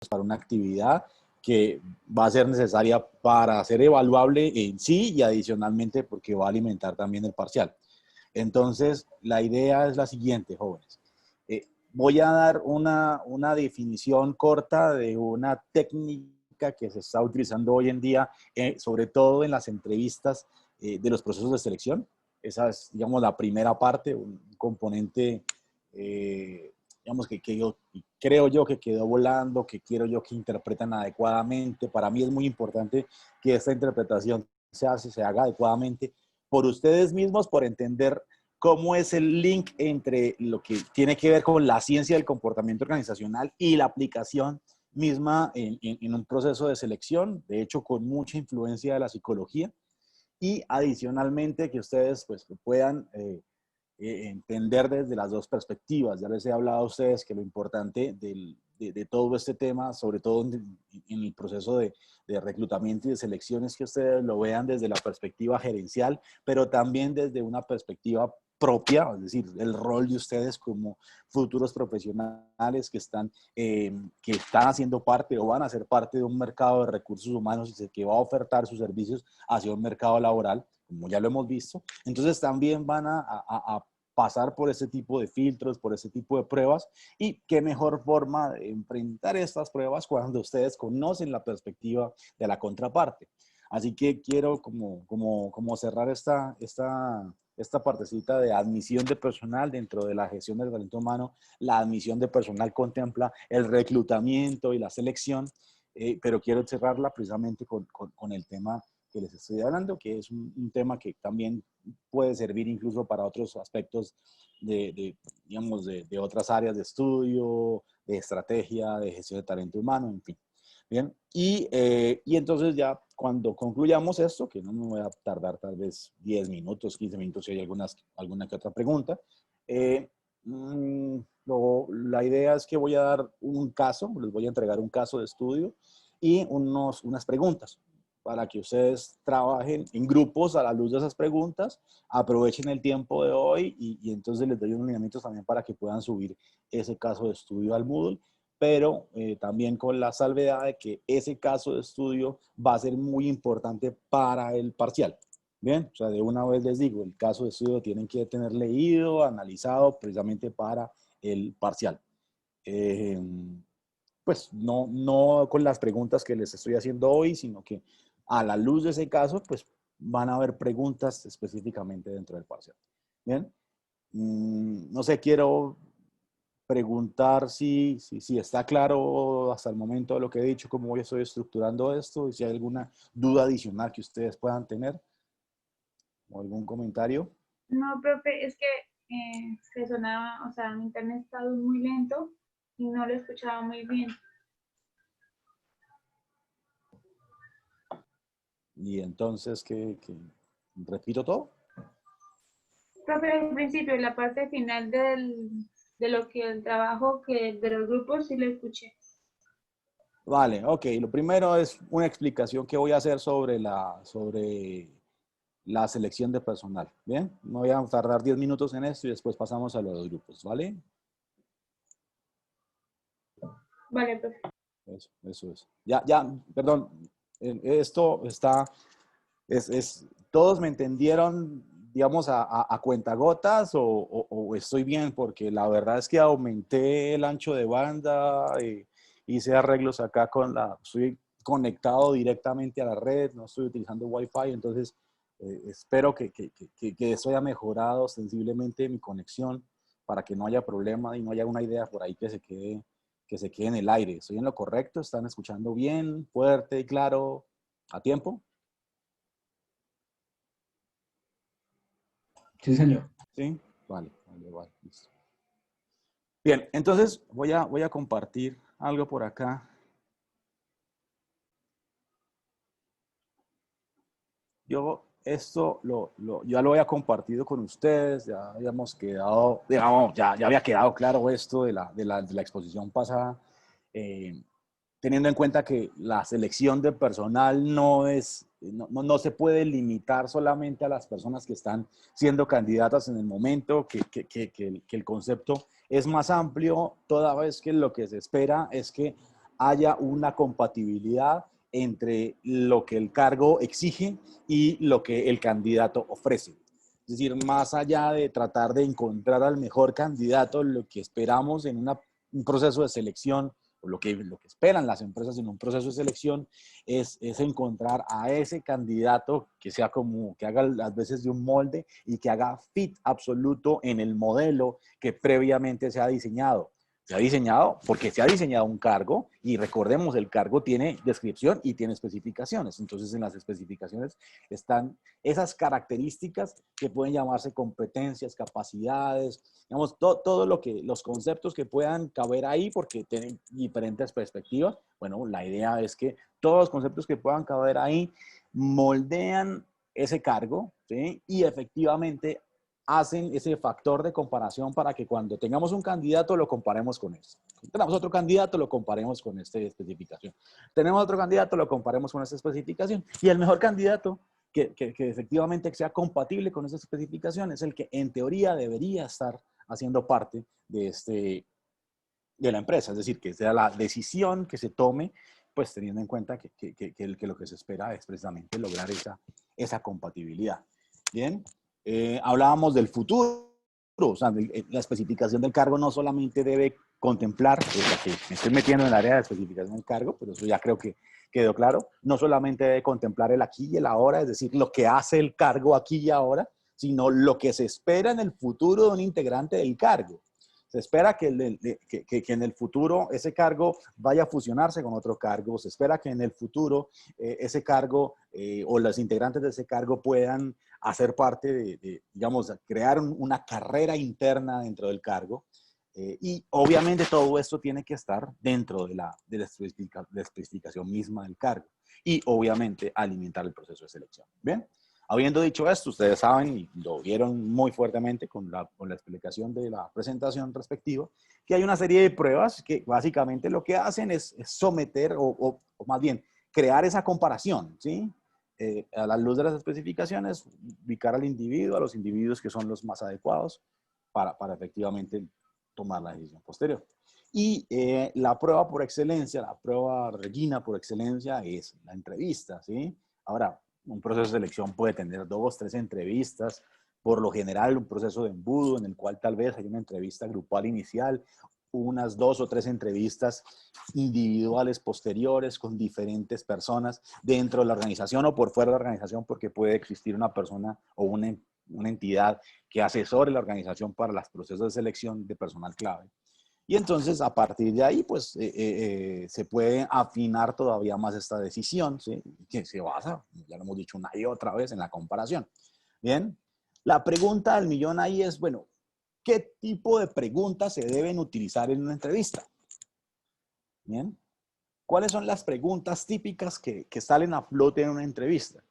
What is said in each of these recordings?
para una actividad que va a ser necesaria para ser evaluable en sí y adicionalmente porque va a alimentar también el parcial. Entonces, la idea es la siguiente, jóvenes. Voy a dar una definición corta de una técnica que se está utilizando hoy en día, sobre todo en las entrevistas de los procesos de selección. Esa es, digamos, la primera parte, un componente, digamos, que yo creo yo que quedó volando, que quiero yo que interpreten adecuadamente. Para mí es muy importante que esta interpretación se haga adecuadamente por ustedes mismos, por entender cómo es el link entre lo que tiene que ver con la ciencia del comportamiento organizacional y la aplicación misma en un proceso de selección, de hecho con mucha influencia de la psicología, y adicionalmente que ustedes pues puedan entender desde las dos perspectivas. Ya les he hablado a ustedes que lo importante de todo este tema, sobre todo en el proceso de reclutamiento y de selección, es que ustedes lo vean desde la perspectiva gerencial, pero también desde una perspectiva propia, es decir, el rol de ustedes como futuros profesionales que están haciendo parte o van a ser parte de un mercado de recursos humanos y que va a ofertar sus servicios hacia un mercado laboral, como ya lo hemos visto. Entonces también van a pasar por ese tipo de filtros, por ese tipo de pruebas, y qué mejor forma de enfrentar estas pruebas cuando ustedes conocen la perspectiva de la contraparte. Así que quiero como cerrar esta partecita de admisión de personal dentro de la gestión del talento humano. La admisión de personal contempla el reclutamiento y la selección, pero quiero cerrarla precisamente con el tema que les estoy hablando, que es un tema que también puede servir incluso para otros aspectos digamos, de otras áreas de estudio, de estrategia, de gestión de talento humano, en fin. Bien, y entonces ya cuando concluyamos esto, que no me voy a tardar tal vez 10 minutos, 15 minutos si hay alguna que otra pregunta, la idea es que voy a dar un caso, les voy a entregar un caso de estudio y unas preguntas para que ustedes trabajen en grupos a la luz de esas preguntas, aprovechen el tiempo de hoy y entonces les doy unos lineamientos también para que puedan subir ese caso de estudio al Moodle, pero también con la salvedad de que ese caso de estudio va a ser muy importante para el parcial. Bien, o sea, de una vez les digo, el caso de estudio tienen que tener leído, analizado precisamente para el parcial. Pues no con las preguntas que les estoy haciendo hoy, sino que a la luz de ese caso, pues van a haber preguntas específicamente dentro del parcial. Bien, no sé, quiero preguntar si está claro hasta el momento de lo que he dicho, cómo yo estoy estructurando esto, y si hay alguna duda adicional que ustedes puedan tener o algún comentario. No, profe, es que se sonaba, o sea, mi internet estaba muy lento y no lo escuchaba muy bien. Y entonces, ¿qué repito todo? Profe, al principio, la parte final de lo que el trabajo que de los grupos sí lo escuché. Vale, ok. Lo primero es una explicación que voy a hacer sobre la selección de personal. Bien, me voy a tardar 10 minutos en esto y después pasamos a los grupos, ¿vale? Vale, profe. Eso es. Perdón, esto está, todos me entendieron, digamos, a cuentagotas o estoy bien, porque la verdad es que aumenté el ancho de banda, hice arreglos acá estoy conectado directamente a la red, no estoy utilizando Wi-Fi, entonces espero que esto haya mejorado sensiblemente mi conexión para que no haya problema y no haya una idea por ahí que se quede en el aire. ¿Estoy en lo correcto? ¿Están escuchando bien, fuerte y claro, a tiempo? Sí, señor. ¿Sí? Vale, listo. Bien, entonces voy a compartir algo por acá. Yo esto ya lo había compartido con ustedes, ya habíamos quedado, digamos, ya había quedado claro esto de la exposición pasada, teniendo en cuenta que la selección de personal no se puede limitar solamente a las personas que están siendo candidatas en el momento, que el concepto es más amplio, toda vez que lo que se espera es que haya una compatibilidad entre lo que el cargo exige y lo que el candidato ofrece. Es decir, más allá de tratar de encontrar al mejor candidato, lo que esperamos en un proceso de selección, o lo que esperan las empresas en un proceso de selección, es encontrar a ese candidato que sea como, que haga las veces de un molde y que haga fit absoluto en el modelo que previamente se ha diseñado. Se ha diseñado porque se ha diseñado un cargo y recordemos, el cargo tiene descripción y tiene especificaciones. Entonces, en las especificaciones están esas características que pueden llamarse competencias, capacidades, digamos, todo lo que, los conceptos que puedan caber ahí porque tienen diferentes perspectivas. Bueno, la idea es que todos los conceptos que puedan caber ahí moldean ese cargo, ¿sí? Y efectivamente hacen ese factor de comparación para que cuando tengamos un candidato lo comparemos con este. Tenemos otro candidato, lo comparemos con esta especificación. Tenemos otro candidato, lo comparemos con esta especificación. Y el mejor candidato que efectivamente sea compatible con esas especificaciones es el que en teoría debería estar haciendo parte de la empresa. Es decir, que sea la decisión que se tome, pues teniendo en cuenta que lo que se espera es precisamente lograr esa compatibilidad. Bien. Hablábamos del futuro, o sea, la especificación del cargo no solamente debe contemplar, que me estoy metiendo en el área de especificación del cargo, pero eso ya creo que quedó claro, no solamente debe contemplar el aquí y el ahora, es decir, lo que hace el cargo aquí y ahora, sino lo que se espera en el futuro de un integrante del cargo. Se espera que en el futuro ese cargo vaya a fusionarse con otro cargo, se espera que en el futuro ese cargo o los integrantes de ese cargo puedan hacer parte digamos, crear una carrera interna dentro del cargo. Y obviamente todo esto tiene que estar dentro de la especificación misma del cargo. Y obviamente alimentar el proceso de selección. ¿Bien? Habiendo dicho esto, ustedes saben, y lo vieron muy fuertemente con la explicación de la presentación respectiva, que hay una serie de pruebas que básicamente lo que hacen es someter o más bien crear esa comparación, ¿sí? A la luz de las especificaciones, ubicar al individuo, a los individuos que son los más adecuados para efectivamente tomar la decisión posterior. Y la prueba por excelencia, la prueba Regina por excelencia es la entrevista, ¿sí? Ahora, un proceso de selección puede tener 2, 3 entrevistas, por lo general un proceso de embudo en el cual tal vez hay una entrevista grupal inicial, unas 2 o 3 entrevistas individuales posteriores con diferentes personas dentro de la organización o por fuera de la organización, porque puede existir una persona o una entidad que asesore la organización para los procesos de selección de personal clave. Y entonces, a partir de ahí, pues, se puede afinar todavía más esta decisión, ¿sí? Que se basa, ya lo hemos dicho una y otra vez, en la comparación. Bien, la pregunta del millón ahí es, bueno, ¿qué tipo de preguntas se deben utilizar en una entrevista? Bien, ¿cuáles son las preguntas típicas que salen a flote en una entrevista?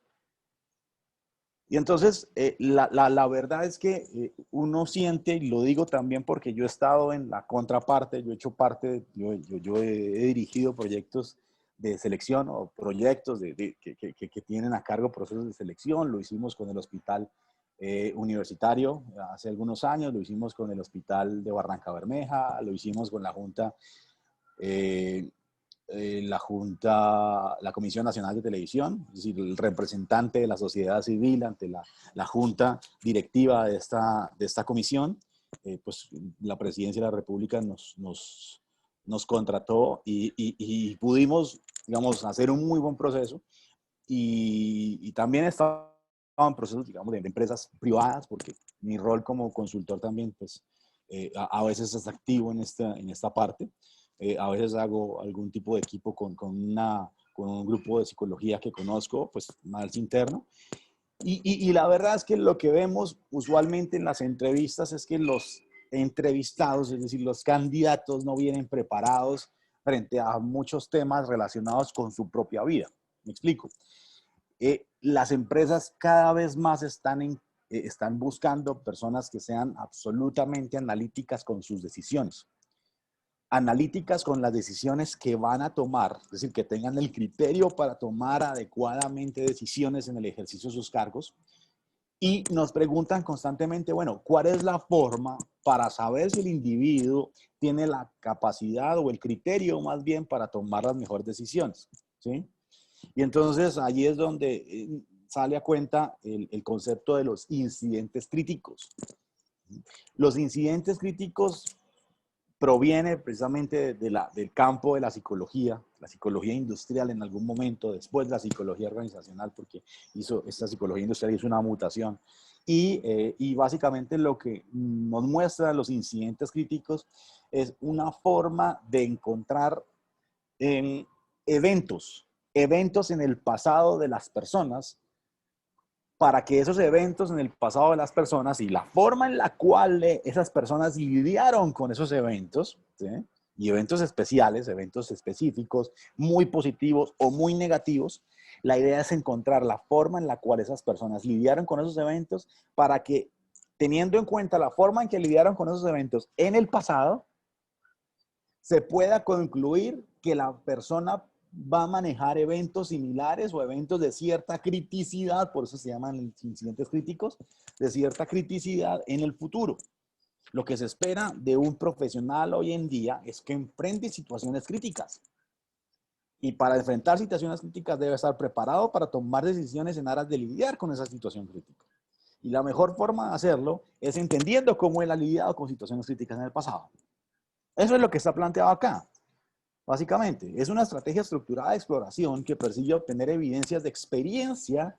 Y entonces, la verdad es que uno siente, y lo digo también porque yo he estado en la contraparte, yo he hecho parte, yo he dirigido proyectos de selección o proyectos que tienen a cargo procesos de selección. Lo hicimos con el hospital universitario hace algunos años, lo hicimos con el hospital de Barranca Bermeja, lo hicimos con la Junta la Comisión Nacional de Televisión, es decir, el representante de la sociedad civil ante la junta directiva de esta comisión, pues la Presidencia de la República nos contrató y pudimos, digamos, hacer un muy buen proceso y también estaba en procesos, digamos, de empresas privadas, porque mi rol como consultor también, pues, a veces es activo en esta parte. A veces hago algún tipo de equipo con un grupo de psicología que conozco, pues más interno. Y la verdad es que lo que vemos usualmente en las entrevistas es que los entrevistados, es decir, los candidatos no vienen preparados frente a muchos temas relacionados con su propia vida. Me explico. Las empresas cada vez más están buscando personas que sean absolutamente analíticas con sus decisiones. Analíticas con las decisiones que van a tomar, es decir, que tengan el criterio para tomar adecuadamente decisiones en el ejercicio de sus cargos. Y nos preguntan constantemente, bueno, ¿cuál es la forma para saber si el individuo tiene la capacidad o el criterio más bien para tomar las mejores decisiones, ¿sí? Y entonces allí es donde sale a cuenta el concepto de los incidentes críticos. Los incidentes críticos proviene precisamente del campo de la psicología industrial en algún momento, después de la psicología organizacional, porque esta psicología industrial hizo una mutación. Y básicamente lo que nos muestran los incidentes críticos es una forma de encontrar eventos en el pasado de las personas, para que esos eventos en el pasado de las personas y la forma en la cual esas personas lidiaron con esos eventos, ¿sí? Y eventos especiales, eventos específicos, muy positivos o muy negativos, la idea es encontrar la forma en la cual esas personas lidiaron con esos eventos para que, teniendo en cuenta la forma en que lidiaron con esos eventos en el pasado, se pueda concluir que la persona va a manejar eventos similares o eventos de cierta criticidad, por eso se llaman incidentes críticos, de cierta criticidad en el futuro. Lo que se espera de un profesional hoy en día es que enfrente situaciones críticas. Y para enfrentar situaciones críticas debe estar preparado para tomar decisiones en aras de lidiar con esa situación crítica. Y la mejor forma de hacerlo es entendiendo cómo él ha lidiado con situaciones críticas en el pasado. Eso es lo que está planteado acá. Básicamente, es una estrategia estructurada de exploración que persigue obtener evidencias ¿de experiencia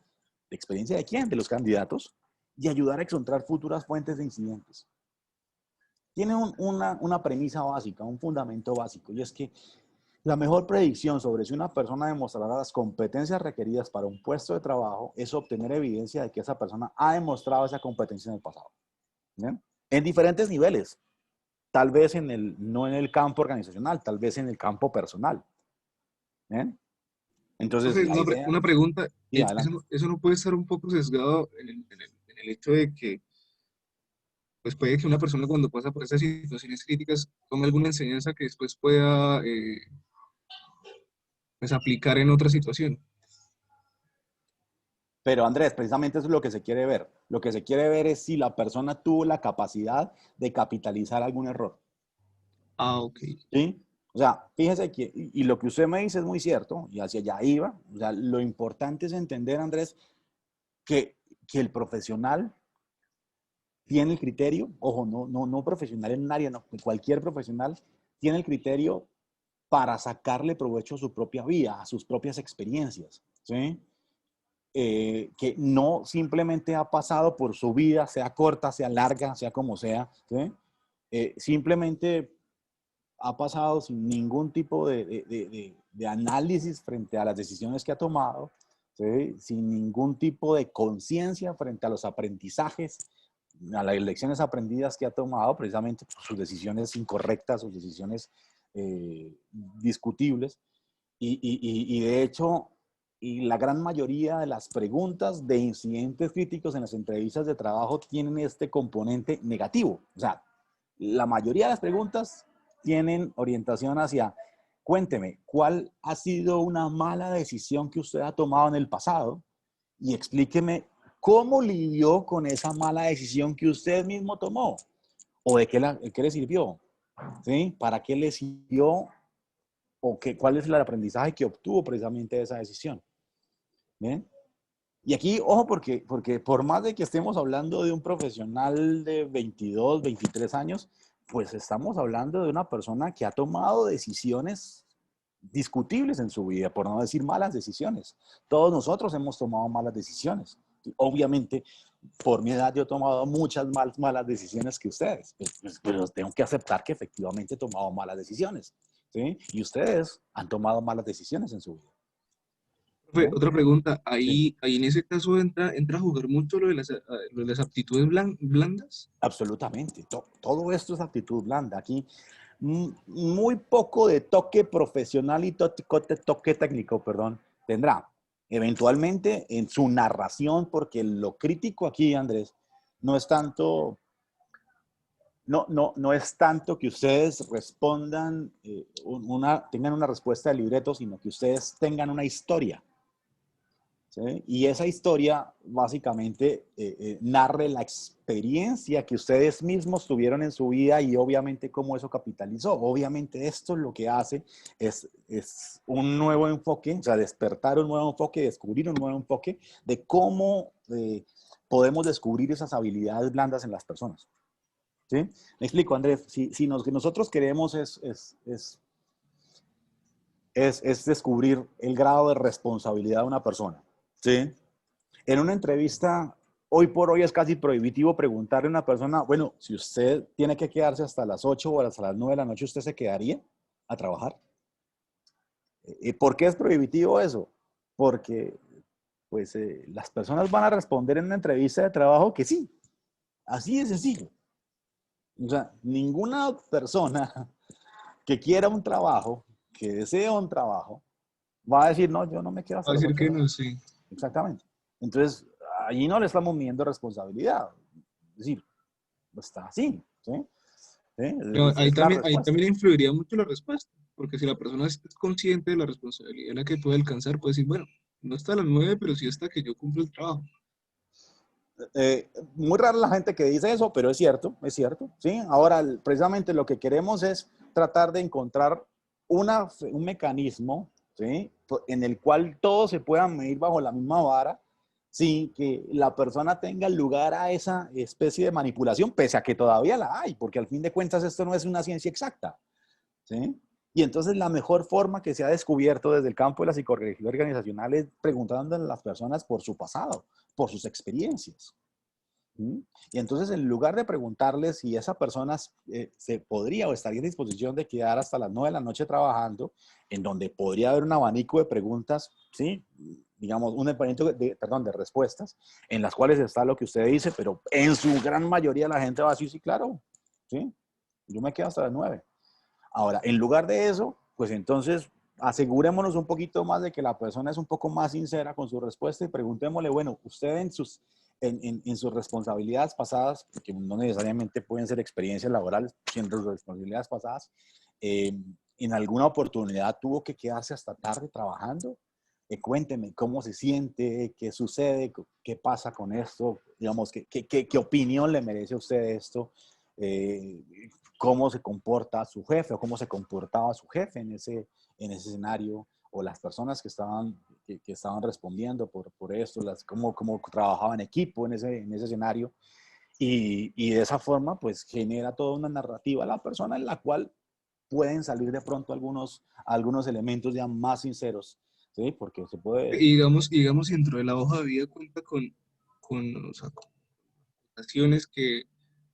de quién? De los candidatos, y ayudar a encontrar futuras fuentes de incidentes. Tiene una premisa básica, un fundamento básico, y es que la mejor predicción sobre si una persona demostrará las competencias requeridas para un puesto de trabajo es obtener evidencia de que esa persona ha demostrado esa competencia en el pasado. ¿Bien? En diferentes niveles. Tal vez no en el campo organizacional, tal vez en el campo personal. ¿Bien? Entonces, Profe, la idea... una pregunta, Sí, adelante. eso no puede estar un poco sesgado en el hecho de que, pues puede que una persona cuando pasa por estas situaciones críticas tome alguna enseñanza que después pueda pues aplicar en otra situación. Pero Andrés, precisamente eso es lo que se quiere ver. Lo que se quiere ver es si la persona tuvo la capacidad de capitalizar algún error. Ah, ok. ¿Sí? O sea, fíjese que, y lo que usted me dice es muy cierto, y hacia allá iba. O sea, lo importante es entender, Andrés, que el profesional tiene el criterio, ojo, no profesional en un área, no, cualquier profesional tiene el criterio para sacarle provecho a su propia vida, a sus propias experiencias, ¿sí? Que no simplemente ha pasado por su vida, sea corta, sea larga, sea como sea, ¿sí? Simplemente ha pasado sin ningún tipo de análisis frente a las decisiones que ha tomado, ¿sí? Sin ningún tipo de conciencia frente a los aprendizajes, a las lecciones aprendidas que ha tomado, precisamente por sus decisiones incorrectas, sus decisiones discutibles. Y de hecho, y la gran mayoría de las preguntas de incidentes críticos en las entrevistas de trabajo tienen este componente negativo. O sea, la mayoría de las preguntas tienen orientación hacia, cuénteme, ¿cuál ha sido una mala decisión que usted ha tomado en el pasado? Y explíqueme cómo lidió con esa mala decisión que usted mismo tomó. ¿O de qué le sirvió? ¿Sí? ¿Para qué le sirvió? ¿O cuál es el aprendizaje que obtuvo precisamente de esa decisión? ¿Bien? Y aquí, ojo, porque por más de que estemos hablando de un profesional de 22, 23 años, pues estamos hablando de una persona que ha tomado decisiones discutibles en su vida, por no decir malas decisiones. Todos nosotros hemos tomado malas decisiones. Obviamente, por mi edad yo he tomado muchas malas decisiones que ustedes, pero tengo que aceptar que efectivamente he tomado malas decisiones, ¿sí? Y ustedes han tomado malas decisiones en su vida. Profe, ¿Sí? otra pregunta, Sí. ahí en ese caso entra a jugar mucho lo de las aptitudes blandas. Absolutamente. Todo esto es actitud blanda. Aquí muy poco de toque profesional y toque técnico, perdón, tendrá. Eventualmente en su narración, porque lo crítico aquí, Andrés, no es tanto, no es tanto que ustedes respondan, tengan una respuesta de libreto, sino que ustedes tengan una historia. ¿sí? Y esa historia básicamente narra la experiencia que ustedes mismos tuvieron en su vida y obviamente cómo eso capitalizó. Obviamente esto lo que hace es un nuevo enfoque, o sea, despertar un nuevo enfoque, descubrir un nuevo enfoque de cómo podemos descubrir esas habilidades blandas en las personas. ¿Sí? Me explico, Andrés, si nosotros queremos es descubrir el grado de responsabilidad de una persona. ¿Sí? En una entrevista, hoy por hoy es casi prohibitivo preguntarle a una persona, bueno, si usted tiene que quedarse hasta las 8 o hasta las 9 de la noche, ¿usted se quedaría a trabajar? ¿Por qué es prohibitivo eso? Porque pues las personas van a responder en una entrevista de trabajo que sí, así de sencillo. O sea, ninguna persona que quiera un trabajo, que desea un trabajo, va a decir, no, yo no me quedo Va hasta a las decir 8 de que la no, noche. sí. Exactamente. Entonces, allí no le estamos midiendo responsabilidad. Es decir, está así. ¿Sí? ¿Sí? Pero Es la ahí respuesta. también influiría mucho la respuesta, porque si la persona es consciente de la responsabilidad en la que puede alcanzar, puede decir, bueno, no está a las 9, pero sí hasta que yo cumplo el trabajo. Muy rara la gente que dice eso, pero es cierto. ¿Sí? Ahora, precisamente lo que queremos es tratar de encontrar un mecanismo, ¿sí? En el cual todos se puedan medir bajo la misma vara sin que la persona tenga lugar a esa especie de manipulación, pese a que todavía la hay, porque al fin de cuentas esto no es una ciencia exacta. ¿Sí? Y entonces la mejor forma que se ha descubierto desde el campo de la psicología organizacional es preguntando a las personas por su pasado, por sus experiencias. ¿Sí? Y entonces en lugar de preguntarles si esa persona se podría o estaría en disposición de quedar hasta las 9 de la noche trabajando, en donde podría haber un abanico de preguntas, ¿sí? Digamos, un abanico de respuestas, en las cuales está lo que usted dice, pero en su gran mayoría la gente va a decir, sí, claro, ¿sí? Yo me quedo hasta las 9. Ahora, en lugar de eso, pues entonces asegurémonos un poquito más de que la persona es un poco más sincera con su respuesta y preguntémosle, bueno, usted en sus responsabilidades pasadas, que no necesariamente pueden ser experiencias laborales, sino sus responsabilidades pasadas, en alguna oportunidad tuvo que quedarse hasta tarde trabajando. Cuénteme cómo se siente, qué sucede, qué pasa con esto, digamos, qué opinión le merece a usted esto. Eh, Cómo se comporta su jefe o cómo se comportaba su jefe en ese escenario, o las personas que estaban respondiendo por esto, cómo trabajaba en equipo en ese escenario. Y de esa forma, pues genera toda una narrativa a la persona en la cual pueden salir de pronto algunos elementos ya más sinceros, ¿sí? Porque se puede. Y digamos, dentro de la hoja de vida cuenta o sea, con acciones que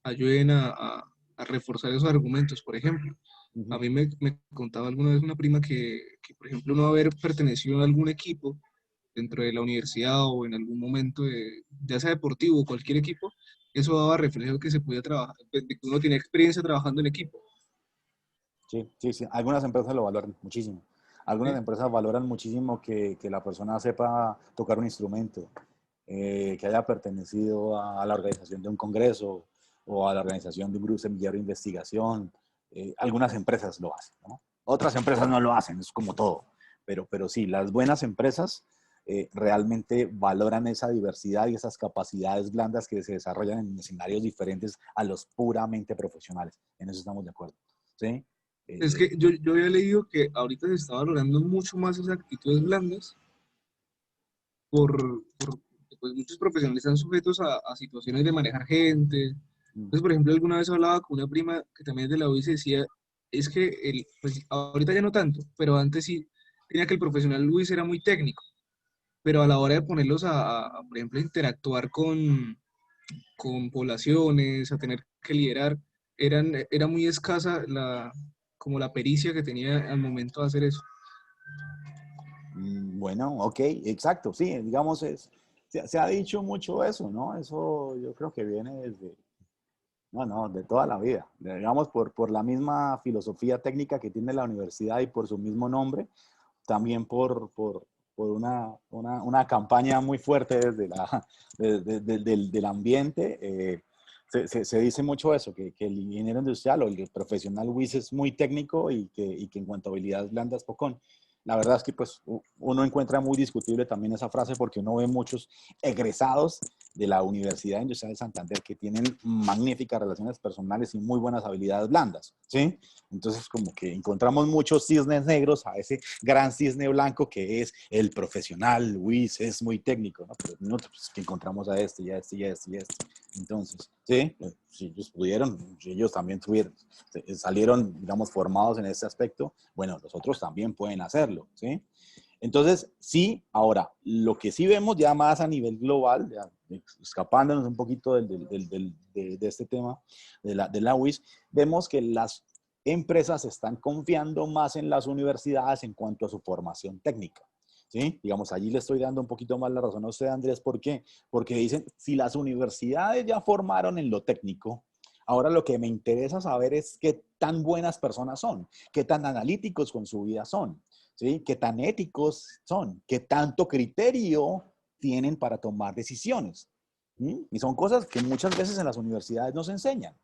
ayuden a reforzar esos argumentos. Por ejemplo, a Uh-huh. mí me contaba alguna vez una prima que, por ejemplo, no haber pertenecido a algún equipo dentro de la universidad o en algún momento, ya sea deportivo o cualquier equipo, eso daba reflejo que se podía trabajar, de que uno tiene experiencia trabajando en equipo. Sí, sí, sí. Algunas empresas lo valoran muchísimo. Algunas ¿Sí? empresas valoran muchísimo que la persona sepa tocar un instrumento, que haya pertenecido a la organización de un congreso o a la organización de un grupo semillero de investigación. Algunas empresas lo hacen, ¿no? Otras empresas no lo hacen, es como todo. Pero sí, las buenas empresas realmente valoran esa diversidad y esas capacidades blandas que se desarrollan en escenarios diferentes a los puramente profesionales. En eso estamos de acuerdo. ¿Sí? Es Eh, que yo había leído que ahorita se está valorando mucho más esas actitudes blandas por pues muchos profesionales están sujetos a situaciones de manejar gente. Entonces, por ejemplo, alguna vez hablaba con una prima que también es de la U y se decía, es que pues, ahorita ya no tanto, pero antes sí tenía que el profesional Luis era muy técnico, pero a la hora de ponerlos por ejemplo, interactuar con poblaciones, a tener que liderar, era muy escasa como la pericia que tenía al momento de hacer eso. Bueno, ok, exacto, sí, digamos, se ha dicho mucho eso, ¿no? Eso yo creo que viene no, de toda la vida, digamos, por la misma filosofía técnica que tiene la universidad y por su mismo nombre, también por una campaña muy fuerte desde del ambiente. Se dice mucho eso, que el ingeniero industrial o el profesional WIS es muy técnico y que en cuanto a habilidades blandas, pocón. la verdad es que pues uno encuentra muy discutible también esa frase porque uno ve muchos egresados de la Universidad Industrial de Santander que tienen magníficas relaciones personales y muy buenas habilidades blandas, ¿sí? Entonces como que encontramos muchos cisnes negros a ese gran cisne blanco que es el profesional. Luis es muy técnico, ¿no? Pero nosotros que encontramos a este y a este y a este y a este. Entonces, ¿sí? Si ellos pudieron, si ellos también tuvieron, salieron, digamos, formados en ese aspecto, bueno, los otros también pueden hacerlo, ¿sí? Entonces, sí, ahora, lo que sí vemos ya más a nivel global, ya escapándonos un poquito de este tema de la UIS, vemos que las empresas están confiando más en las universidades en cuanto a su formación técnica. ¿Sí? Digamos, allí le estoy dando un poquito más la razón a usted, Andrés. ¿Por qué? Porque dicen, si las universidades ya formaron en lo técnico, ahora lo que me interesa saber es qué tan buenas personas son, qué tan analíticos con su vida son, ¿sí? Qué tan éticos son, qué tanto criterio tienen para tomar decisiones. ¿Sí? Y son cosas que muchas veces en las universidades no se enseñan.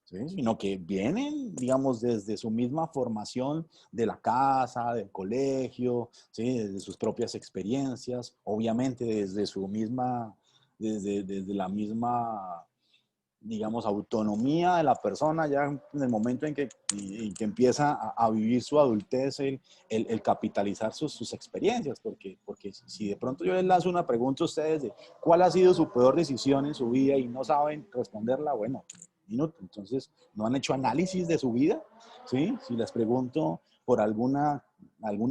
¿Sí? Sino que vienen, digamos, desde su misma formación de la casa, del colegio, ¿sí? Desde sus propias experiencias, obviamente desde su misma, desde la misma, digamos, autonomía de la persona, ya en el momento en que empieza a vivir su adultez, el capitalizar sus experiencias, porque si de pronto yo les lanzo una pregunta a ustedes de cuál ha sido su peor decisión en su vida y no saben responderla, bueno, minuto. Entonces, ¿no han hecho análisis de su vida? ¿Sí? Si les pregunto por alguna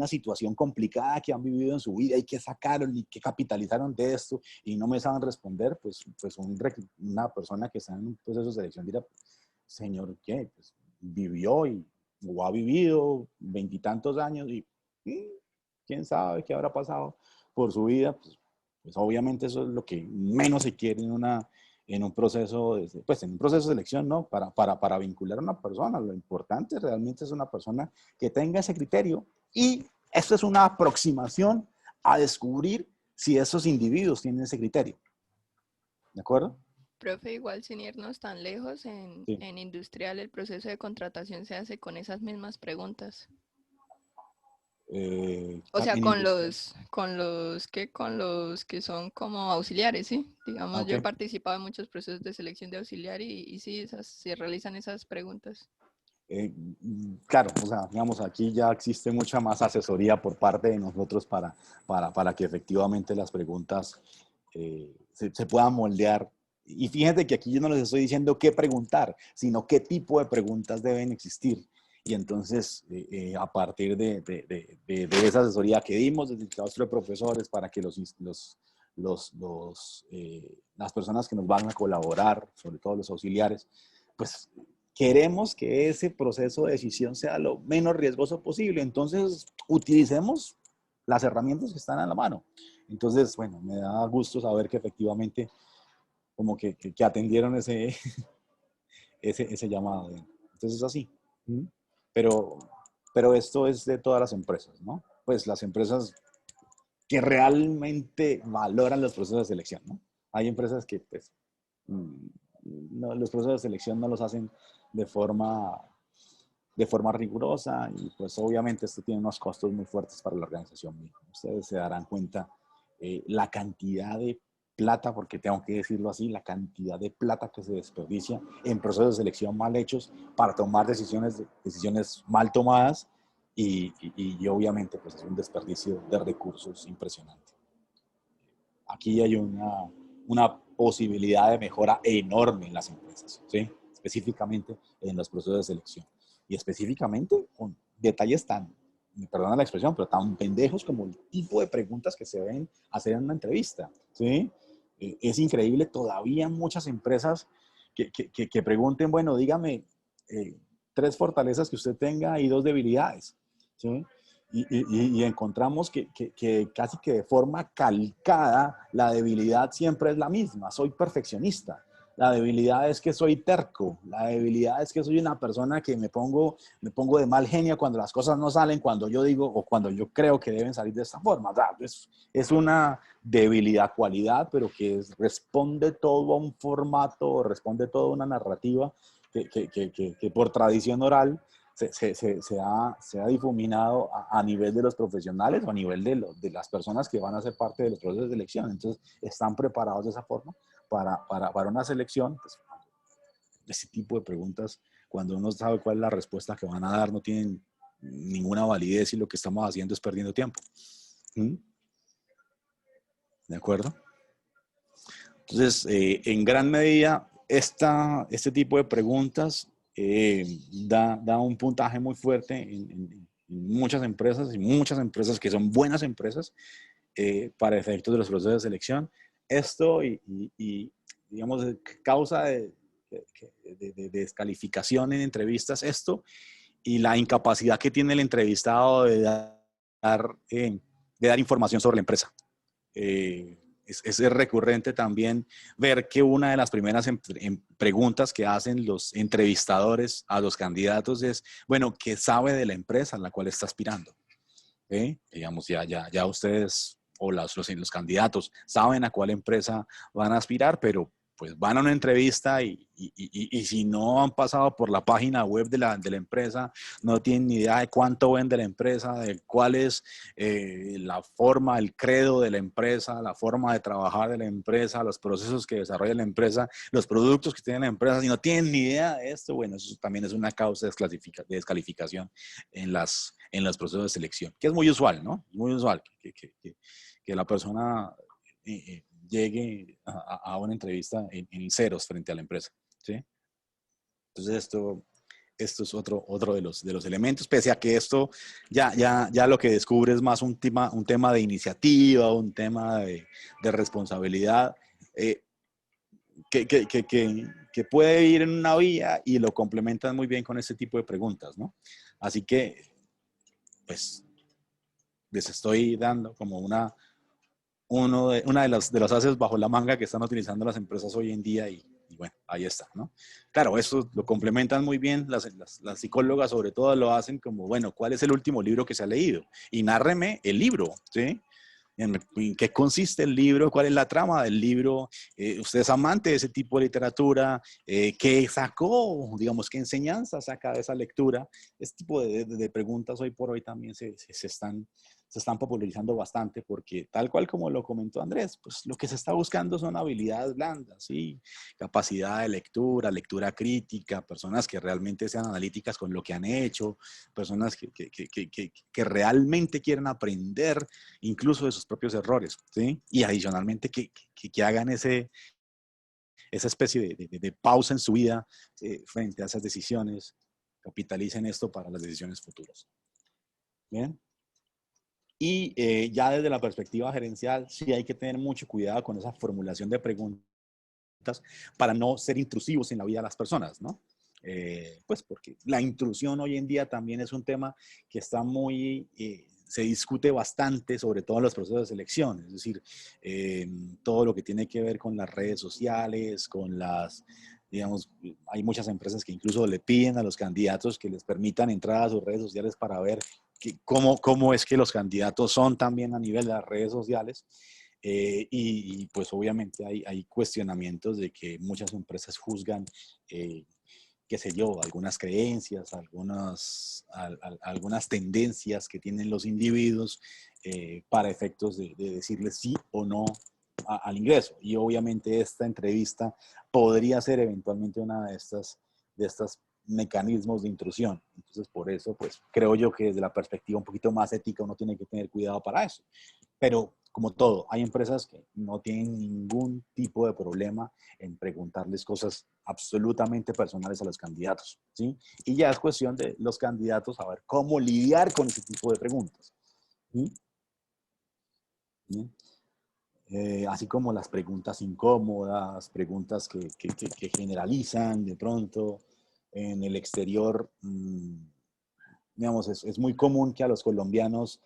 situación complicada que han vivido en su vida y qué sacaron y qué capitalizaron de esto y no me saben responder, pues una persona que está en un proceso de selección dirá, señor, ¿qué? Pues vivió o ha vivido veintitantos años y quién sabe qué habrá pasado por su vida. Pues obviamente eso es lo que menos se quiere en un proceso de selección, ¿no? Para vincular a una persona. Lo importante realmente es una persona que tenga ese criterio y esto es una aproximación a descubrir si esos individuos tienen ese criterio. ¿De acuerdo? Profe, igual sin irnos tan lejos, Sí. en industrial el proceso de contratación se hace con esas mismas preguntas. O sea, En industria. con los que son como auxiliares, ¿sí? Ah, Digamos, ok. yo he participado en muchos procesos de selección de auxiliar y sí, se realizan esas preguntas. Claro, o sea, digamos, aquí ya existe mucha más asesoría por parte de nosotros para que efectivamente las preguntas se puedan moldear. Y fíjate que aquí yo no les estoy diciendo qué preguntar, sino qué tipo de preguntas deben existir. Y entonces, a partir de esa asesoría que dimos desde el claustro de profesores para que las personas que nos van a colaborar, sobre todo los auxiliares, pues queremos que ese proceso de decisión sea lo menos riesgoso posible. Entonces, utilicemos las herramientas que están a la mano. Entonces, bueno, me da gusto saber que efectivamente como que atendieron ese llamado. Entonces, así. Pero, pero esto es de todas las empresas, ¿no? Pues las empresas que realmente valoran los procesos de selección, ¿no? Hay empresas que, pues, no, los procesos de selección no los hacen de forma, de forma rigurosa y pues obviamente esto tiene unos costos muy fuertes para la organización misma. Ustedes se darán cuenta la cantidad de plata, porque tengo que decirlo así, la cantidad de plata que se desperdicia en procesos de selección mal hechos para tomar decisiones mal tomadas y obviamente pues es un desperdicio de recursos impresionante. Aquí hay una posibilidad de mejora enorme en las empresas, ¿sí? Específicamente en los procesos de selección. Y específicamente con detalles tan, me perdona la expresión, pero tan pendejos como el tipo de preguntas que se deben hacer en una entrevista, ¿sí? Es increíble todavía muchas empresas que pregunten, bueno, dígame 3 fortalezas que usted tenga y 2 debilidades, ¿sí? Y encontramos que casi que de forma calcada la debilidad siempre es la misma. Soy perfeccionista. La debilidad es que soy terco. La debilidad es que soy una persona que me pongo de mal genio cuando las cosas no salen, cuando yo digo o cuando yo creo que deben salir de esta forma. Es una debilidad cualidad, pero que responde todo a un formato, responde todo a una narrativa que por tradición oral se ha difuminado a nivel de los profesionales o a nivel de las personas que van a ser parte de los procesos de selección. Entonces, están preparados de esa forma para una selección. Pues, ese tipo de preguntas, cuando uno sabe cuál es la respuesta que van a dar, no tienen ninguna validez y lo que estamos haciendo es perdiendo tiempo. ¿Mm? ¿De acuerdo? Entonces, en gran medida, este tipo de preguntas da un puntaje muy fuerte en muchas empresas y muchas empresas que son buenas empresas para efectos de los procesos de selección. Esto digamos, causa de descalificación en entrevistas, esto y la incapacidad que tiene el entrevistado de dar información sobre la empresa. Es recurrente también ver que una de las primeras preguntas que hacen los entrevistadores a los candidatos es, bueno, ¿qué sabe de la empresa a la cual está aspirando? Digamos, ya ustedes o los candidatos saben a cuál empresa van a aspirar, pero pues van a una entrevista y si no han pasado por la página web de la empresa, no tienen ni idea de cuánto vende la empresa, de cuál es la forma, el credo de la empresa, la forma de trabajar de la empresa, los procesos que desarrolla la empresa, los productos que tiene la empresa, si no tienen ni idea de esto, bueno, eso también es una causa de descalificación en los procesos de selección, que es muy usual, ¿no? Muy usual que la persona llegue a una entrevista en ceros frente a la empresa, ¿sí? Entonces esto es otro de los elementos, pese a que esto ya lo que descubre es más un tema de iniciativa, un tema de responsabilidad, que puede ir en una vía y lo complementan muy bien con este tipo de preguntas, ¿no? Así que, pues, les estoy dando como una de los haces bajo la manga que están utilizando las empresas hoy en día y bueno, ahí está, ¿no? Claro, eso lo complementan muy bien, las psicólogas sobre todo lo hacen como, bueno, ¿cuál es el último libro que se ha leído? Y nárreme el libro, ¿sí? ¿En qué consiste el libro? ¿Cuál es la trama del libro? ¿Usted es amante de ese tipo de literatura? ¿Qué sacó? Digamos, ¿qué enseñanza saca de esa lectura? Este tipo de preguntas hoy por hoy también se están popularizando bastante porque tal cual como lo comentó Andrés, pues lo que se está buscando son habilidades blandas, ¿sí? Capacidad de lectura, lectura crítica, personas que realmente sean analíticas con lo que han hecho, personas que realmente quieren aprender incluso de sus propios errores, ¿sí? Y adicionalmente que hagan esa especie de pausa en su vida frente a esas decisiones, capitalicen esto para las decisiones futuras. ¿Bien? Y ya desde la perspectiva gerencial, sí hay que tener mucho cuidado con esa formulación de preguntas para no ser intrusivos en la vida de las personas, ¿no? Pues porque la intrusión hoy en día también es un tema que está se discute bastante, sobre todo en los procesos de selección, es decir, todo lo que tiene que ver con las redes sociales, digamos, hay muchas empresas que incluso le piden a los candidatos que les permitan entrar a sus redes sociales para ver cómo es que los candidatos son también a nivel de las redes sociales. Y pues obviamente hay cuestionamientos de que muchas empresas juzgan, qué sé yo, algunas creencias, algunas tendencias que tienen los individuos para efectos de decirles sí o no al ingreso. Y obviamente esta entrevista podría ser eventualmente una de estas mecanismos de intrusión. Entonces, por eso, pues, creo yo que desde la perspectiva un poquito más ética uno tiene que tener cuidado para eso. Pero, como todo, hay empresas que no tienen ningún tipo de problema en preguntarles cosas absolutamente personales a los candidatos, ¿sí? Y ya es cuestión de los candidatos saber cómo lidiar con ese tipo de preguntas, ¿sí? ¿Sí? Así como las preguntas incómodas, preguntas que generalizan de pronto en el exterior. Digamos, es muy común que a los colombianos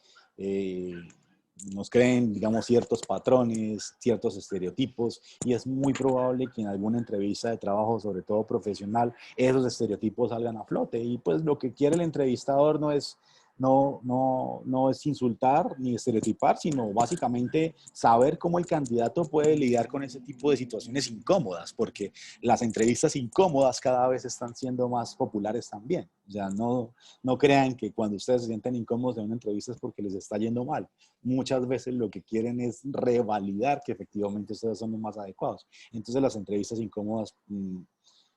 nos creen, digamos, ciertos patrones, ciertos estereotipos, y es muy probable que en alguna entrevista de trabajo, sobre todo profesional, esos estereotipos salgan a flote. Y pues lo que quiere el entrevistador no es no es insultar ni estereotipar, sino básicamente saber cómo el candidato puede lidiar con ese tipo de situaciones incómodas, porque las entrevistas incómodas cada vez están siendo más populares también. O sea, no crean que cuando ustedes se sienten incómodos en una entrevista es porque les está yendo mal. Muchas veces lo que quieren es revalidar que efectivamente ustedes son los más adecuados. Entonces las entrevistas incómodas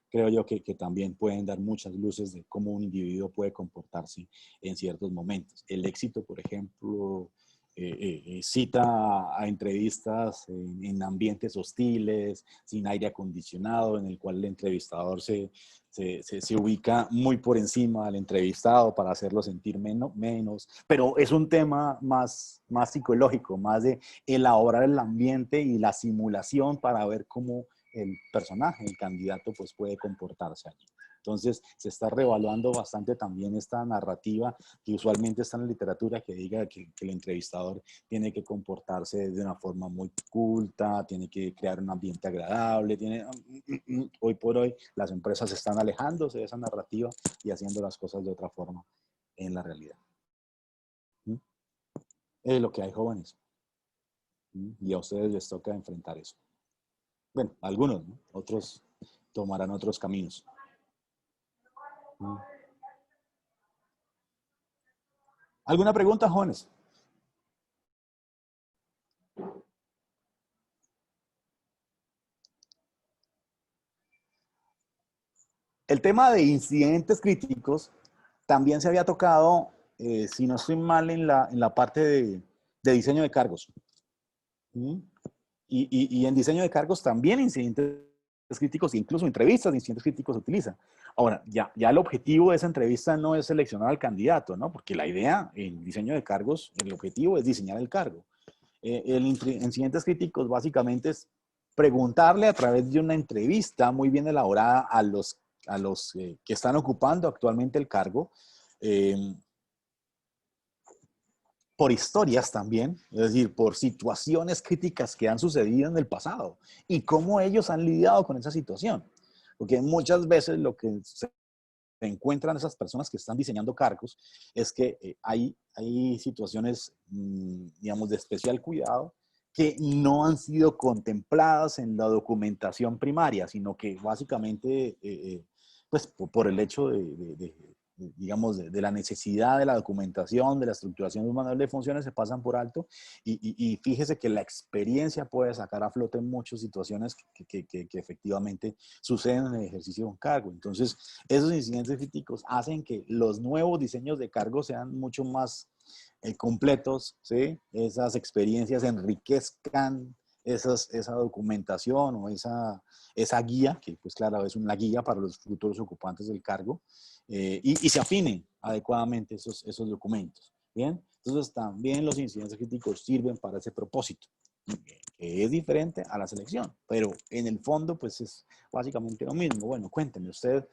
creo yo que también pueden dar muchas luces de cómo un individuo puede comportarse en ciertos momentos. El éxito, por ejemplo, cita a entrevistas en ambientes hostiles, sin aire acondicionado, en el cual el entrevistador se ubica muy por encima del entrevistado para hacerlo sentir menos, pero es un tema más psicológico, más de elaborar el ambiente y la simulación para ver cómo el personaje, el candidato, pues puede comportarse allí. Entonces, se está reevaluando bastante también esta narrativa que usualmente está en la literatura, que diga que el entrevistador tiene que comportarse de una forma muy culta, tiene que crear un ambiente agradable. Hoy por hoy, las empresas están alejándose de esa narrativa y haciendo las cosas de otra forma en la realidad. Es lo que hay, jóvenes. Y a ustedes les toca enfrentar eso. Bueno, algunos, ¿no? Otros tomarán otros caminos. ¿Alguna pregunta, jóvenes? El tema de incidentes críticos también se había tocado, si no estoy mal, en la parte de diseño de cargos. Y en diseño de cargos también incidentes críticos, incluso entrevistas de incidentes críticos se utilizan. Ahora, ya el objetivo de esa entrevista no es seleccionar al candidato, ¿no? Porque la idea en diseño de cargos, el objetivo es diseñar el cargo. Incidentes críticos básicamente es preguntarle a través de una entrevista muy bien elaborada a los que están ocupando actualmente el cargo, por historias también, es decir, por situaciones críticas que han sucedido en el pasado y cómo ellos han lidiado con esa situación. Porque muchas veces lo que se encuentran esas personas que están diseñando cargos es que hay situaciones, digamos, de especial cuidado que no han sido contempladas en la documentación primaria, sino que básicamente, pues por el hecho digamos, de la necesidad de la documentación, de la estructuración de un manual de funciones, se pasan por alto y fíjese que la experiencia puede sacar a flote muchas situaciones que efectivamente suceden en el ejercicio de un cargo. Entonces, esos incidentes críticos hacen que los nuevos diseños de cargos sean mucho más completos, ¿sí? Esas experiencias enriquezcan esa documentación o esa guía, que pues claro, es una guía para los futuros ocupantes del cargo, y se afinen adecuadamente esos documentos. ¿Bien? Entonces también los incidentes críticos sirven para ese propósito, que es diferente a la selección, pero en el fondo pues es básicamente lo mismo. Bueno, cuénteme usted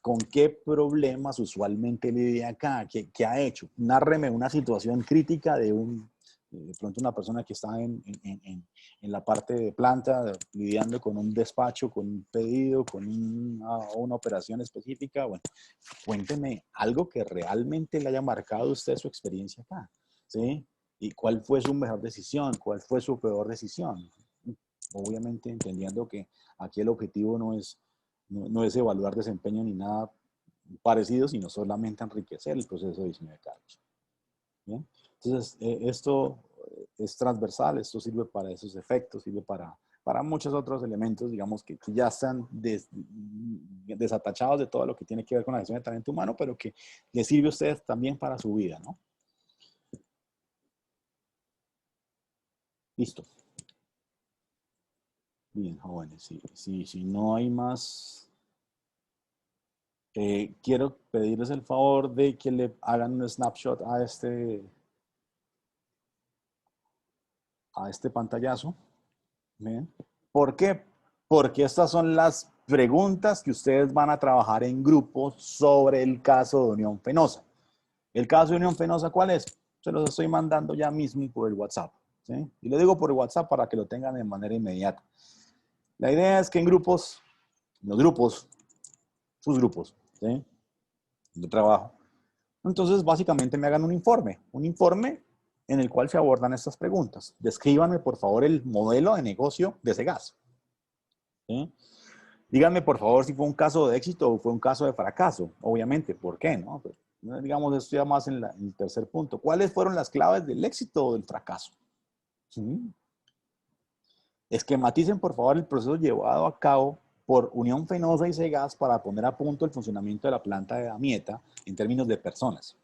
con qué problemas usualmente lidia acá, qué ha hecho. Nárreme una situación crítica de pronto una persona que está en la parte de planta, lidiando con un despacho, con un pedido, con una operación específica. Bueno, cuénteme algo que realmente le haya marcado a usted su experiencia acá, ¿sí? ¿Y cuál fue su mejor decisión? ¿Cuál fue su peor decisión? Obviamente entendiendo que aquí el objetivo no es evaluar desempeño ni nada parecido, sino solamente enriquecer el proceso de diseño de cargos. ¿Bien? Entonces, esto es transversal, esto sirve para esos efectos, sirve para muchos otros elementos, digamos, que ya están desatachados de todo lo que tiene que ver con la gestión de talento humano, pero que les sirve a ustedes también para su vida, ¿no? Listo. Bien, jóvenes, si no hay más, quiero pedirles el favor de que le hagan un snapshot a este pantallazo. Bien. ¿Por qué? Porque estas son las preguntas que ustedes van a trabajar en grupo sobre el caso de Unión Fenosa. ¿El caso de Unión Fenosa cuál es? Se los estoy mandando ya mismo por el WhatsApp, ¿sí? Y lo digo por el WhatsApp para que lo tengan de manera inmediata. La idea es que en grupos, sus grupos, ¿sí? De trabajo, Entonces, básicamente me hagan un informe en el cual se abordan estas preguntas. Descríbanme, por favor, el modelo de negocio de ese gas. ¿Sí? Díganme, por favor, si fue un caso de éxito o fue un caso de fracaso. Obviamente, ¿por qué? ¿No? Pues, digamos, esto ya más en el tercer punto. ¿Cuáles fueron las claves del éxito o del fracaso? ¿Sí? Esquematicen, por favor, el proceso llevado a cabo por Unión Fenosa y Cegas para poner a punto el funcionamiento de la planta de Damieta en términos de personas.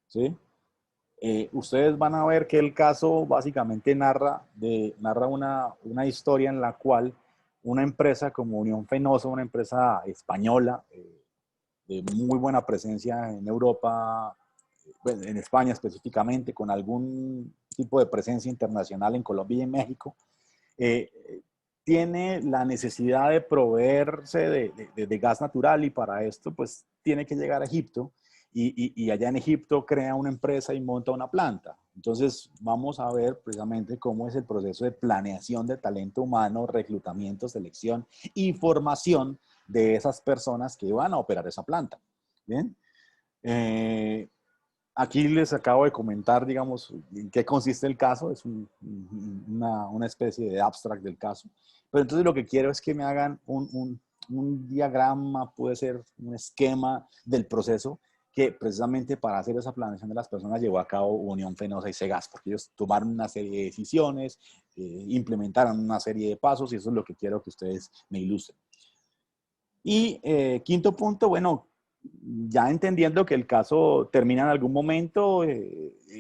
¿Sí? Ustedes van a ver que el caso básicamente narra una historia en la cual una empresa como Unión Fenosa, una empresa española, de muy buena presencia en Europa, bueno, en España específicamente, con algún tipo de presencia internacional en Colombia y en México, tiene la necesidad de proveerse de gas natural y para esto pues tiene que llegar a Egipto y allá en Egipto crea una empresa y monta una planta. Entonces vamos a ver precisamente cómo es el proceso de planeación de talento humano, reclutamiento, selección y formación de esas personas que van a operar esa planta. ¿Bien? Aquí les acabo de comentar, digamos, en qué consiste el caso. Es una especie de abstract del caso. Pero entonces lo que quiero es que me hagan un diagrama, puede ser un esquema del proceso que precisamente para hacer esa planeación de las personas llevó a cabo Unión Fenosa y Cegas, porque ellos tomaron una serie de decisiones, implementaron una serie de pasos y eso es lo que quiero que ustedes me ilustren. Y quinto punto, bueno, ya entendiendo que el caso termina en algún momento,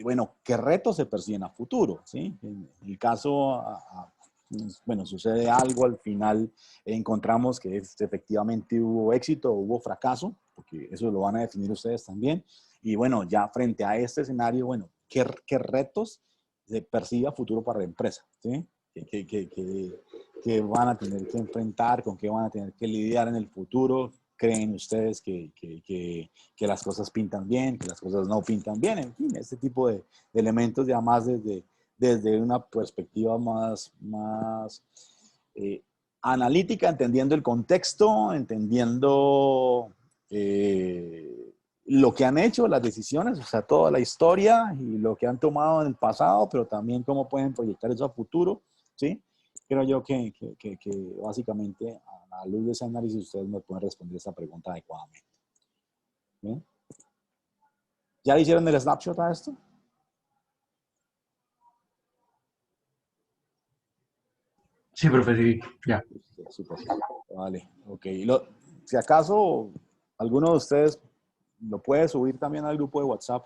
bueno, ¿qué retos se persiguen a futuro? ¿Sí? En el caso, bueno, sucede algo, al final encontramos que efectivamente hubo éxito, hubo fracaso, porque eso lo van a definir ustedes también. Y bueno, ya frente a este escenario, bueno, ¿qué retos se persigue a futuro para la empresa? ¿Sí? ¿Qué van a tener que enfrentar? ¿Con qué van a tener que lidiar en el futuro? ¿Creen ustedes que las cosas pintan bien, que las cosas no pintan bien? En fin, este tipo de elementos ya más desde una perspectiva más analítica, entendiendo el contexto, entendiendo lo que han hecho, las decisiones, o sea, toda la historia y lo que han tomado en el pasado, pero también cómo pueden proyectar eso a futuro, ¿sí? Creo yo que básicamente a la luz de ese análisis ustedes me pueden responder esa pregunta adecuadamente. ¿Bien? ¿Ya le hicieron el snapshot a esto? Sí, profe, sí, ya. Super. Vale, ok. Si acaso alguno de ustedes lo puede subir también al grupo de WhatsApp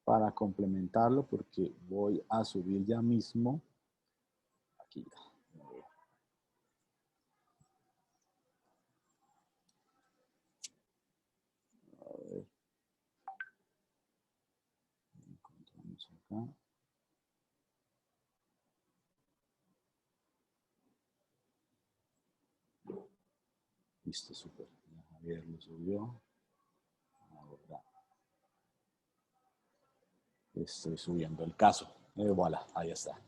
para complementarlo, porque voy a subir ya mismo. Aquí. A ver. Encontramos acá. Listo, súper. Javier lo subió. Ahora estoy subiendo el caso. Voilà, ahí está.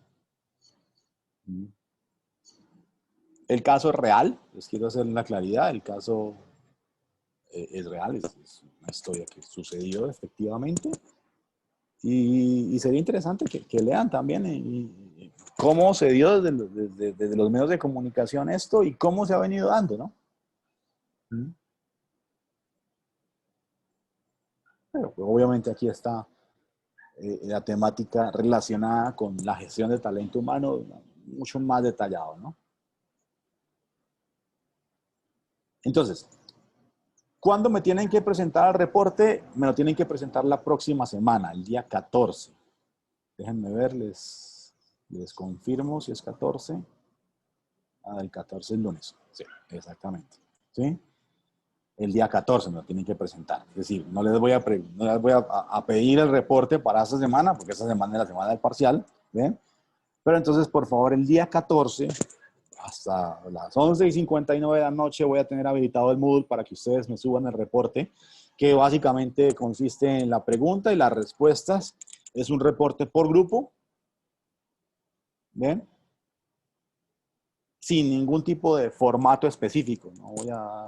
El caso es real, les quiero hacer la claridad, el caso es real, es una historia que sucedió efectivamente y sería interesante que lean también cómo se dio desde los medios de comunicación esto y cómo se ha venido dando, ¿no? Pero pues, obviamente aquí está la temática relacionada con la gestión de talento humano mucho más detallado, ¿no? Entonces, ¿cuándo me tienen que presentar el reporte? Me lo tienen que presentar la próxima semana, el día 14. Déjenme ver, les confirmo si es 14. El 14 es lunes. Sí, exactamente. ¿Sí? El día 14 me lo tienen que presentar. Es decir, no les voy a pedir el reporte para esta semana, porque esta semana es la semana del parcial. ¿Bien? Pero entonces, por favor, el día 14, hasta las 11:59 de la noche, voy a tener habilitado el Moodle para que ustedes me suban el reporte, que básicamente consiste en la pregunta y las respuestas. Es un reporte por grupo. ¿Bien? Sin ningún tipo de formato específico. No voy a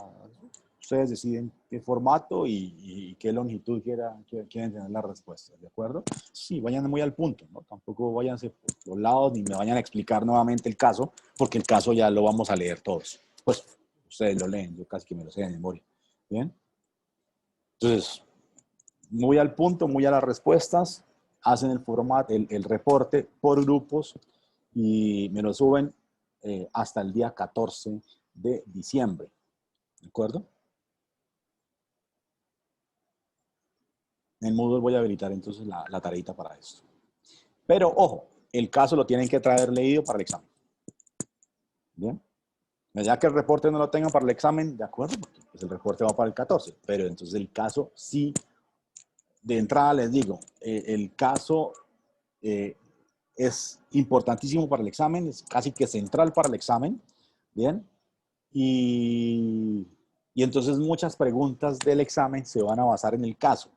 ustedes deciden qué formato y qué longitud quieren tener las respuestas, ¿de acuerdo? Sí, vayan muy al punto, ¿no? Tampoco váyanse por los lados ni me vayan a explicar nuevamente el caso, porque el caso ya lo vamos a leer todos. Pues ustedes lo leen, yo casi que me lo sé de memoria. ¿Bien? Entonces, muy al punto, muy a las respuestas, hacen el formato, el reporte por grupos y me lo suben hasta el día 14 de diciembre. ¿De acuerdo? En Moodle voy a habilitar entonces la tareita para esto. Pero, ojo, el caso lo tienen que traer leído para el examen. ¿Bien? Ya que el reporte no lo tengan para el examen, ¿de acuerdo? Porque pues, el reporte va para el 14. Pero entonces el caso sí, de entrada les digo, el caso es importantísimo para el examen, es casi que central para el examen. ¿Bien? Y entonces muchas preguntas del examen se van a basar en el caso.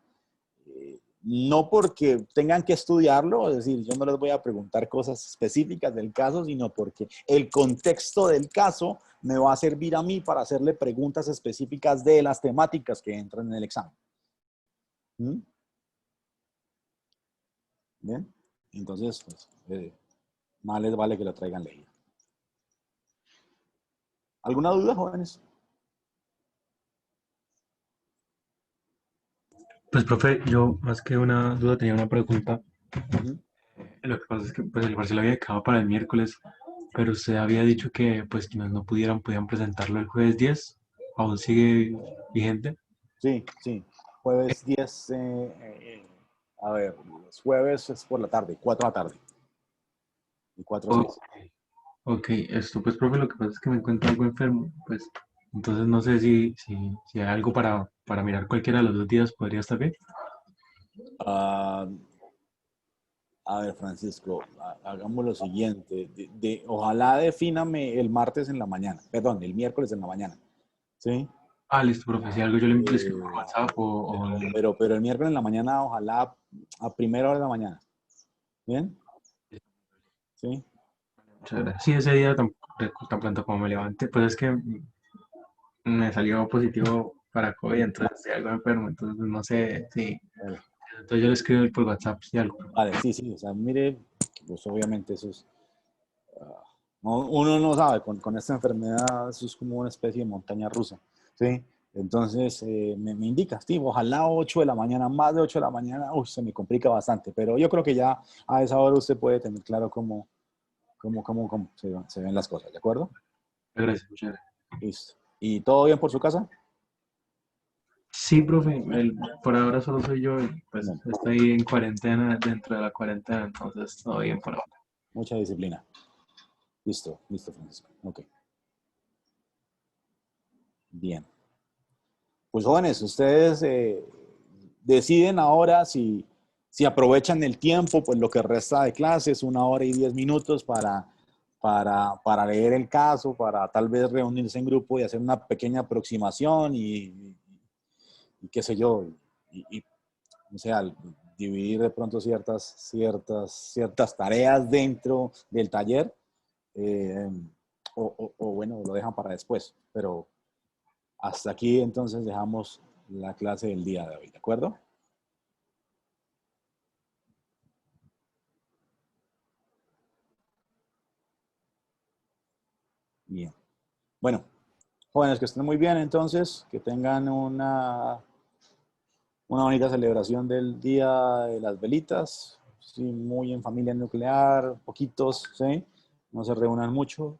No porque tengan que estudiarlo, es decir, yo no les voy a preguntar cosas específicas del caso, sino porque el contexto del caso me va a servir a mí para hacerle preguntas específicas de las temáticas que entran en el examen. ¿Mm? ¿Bien? Entonces, pues, más les vale que lo traigan leído. ¿Alguna duda, jóvenes? Pues, profe, yo más que una duda tenía una pregunta. Uh-huh. Lo que pasa es que pues, el parcial había quedado para el miércoles, pero usted había dicho que pues quienes no podían presentarlo el jueves 10. ¿Aún sigue vigente? Sí, sí. Jueves 10, a ver, los jueves es por la tarde, 4 de la tarde. Y 4 a 6. Ok, esto pues, profe, lo que pasa es que me encuentro algo enfermo, pues, entonces no sé si hay algo para mirar cualquiera de los 2 días, podría estar bien. Ah, a ver, Francisco, hagamos lo siguiente. Ojalá defíname el martes en la mañana, perdón, el miércoles en la mañana. ¿Sí? Ah, listo, profe, si algo yo le escribo por WhatsApp Pero el miércoles en la mañana, ojalá a primera hora de la mañana. ¿Bien? ¿Sí? Muchas gracias. Sí, ese día tan pronto como me levante, pues es que me salió positivo para COVID, entonces estoy algo enfermo, entonces no sé si... Vale, Entonces yo le escribo por WhatsApp si algo. vale, sí, sí. O sea, mire, pues obviamente eso es... uno no sabe, con esta enfermedad eso es como una especie de montaña rusa, ¿sí? Entonces, me indica, sí, ojalá 8 de la mañana, más de 8 de la mañana, se me complica bastante, pero yo creo que ya a esa hora usted puede tener claro cómo se ven las cosas, ¿de acuerdo? Gracias, muchas gracias. Listo. ¿Y todo bien por su casa? Sí, profe, por ahora solo soy yo, y pues Bueno, estoy en cuarentena, dentro de la cuarentena, entonces todo bien por ahora. mucha disciplina. Listo, listo, Francisco. Ok, bien. Pues jóvenes, ustedes deciden ahora si aprovechan el tiempo, pues lo que resta de clases, 1 hora y 10 minutos para leer el caso, para tal vez reunirse en grupo y hacer una pequeña aproximación y qué sé yo, o sea, dividir de pronto ciertas tareas dentro del taller, eh, o bueno, lo dejan para después, pero hasta aquí entonces dejamos la clase del día de hoy, ¿de acuerdo? Bien. Bueno, jóvenes, que estén muy bien entonces, que tengan una bonita celebración del Día de las Velitas, sí, muy en familia nuclear, poquitos, ¿sí? No se reúnan mucho,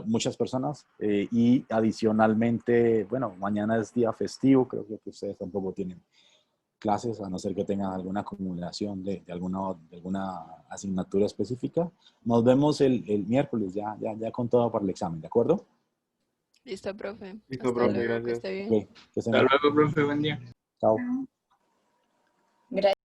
muchas personas, y adicionalmente, bueno, mañana es día festivo, creo que ustedes tampoco tienen clases, a no ser que tengan alguna acumulación de alguna asignatura específica. Nos vemos el miércoles ya con todo para el examen, ¿de acuerdo? Listo, profe. Listo, Hasta profe, luego, que gracias. esté bien. Ok, que estén Hasta bien. luego, profe, buen día. Chao. Chao.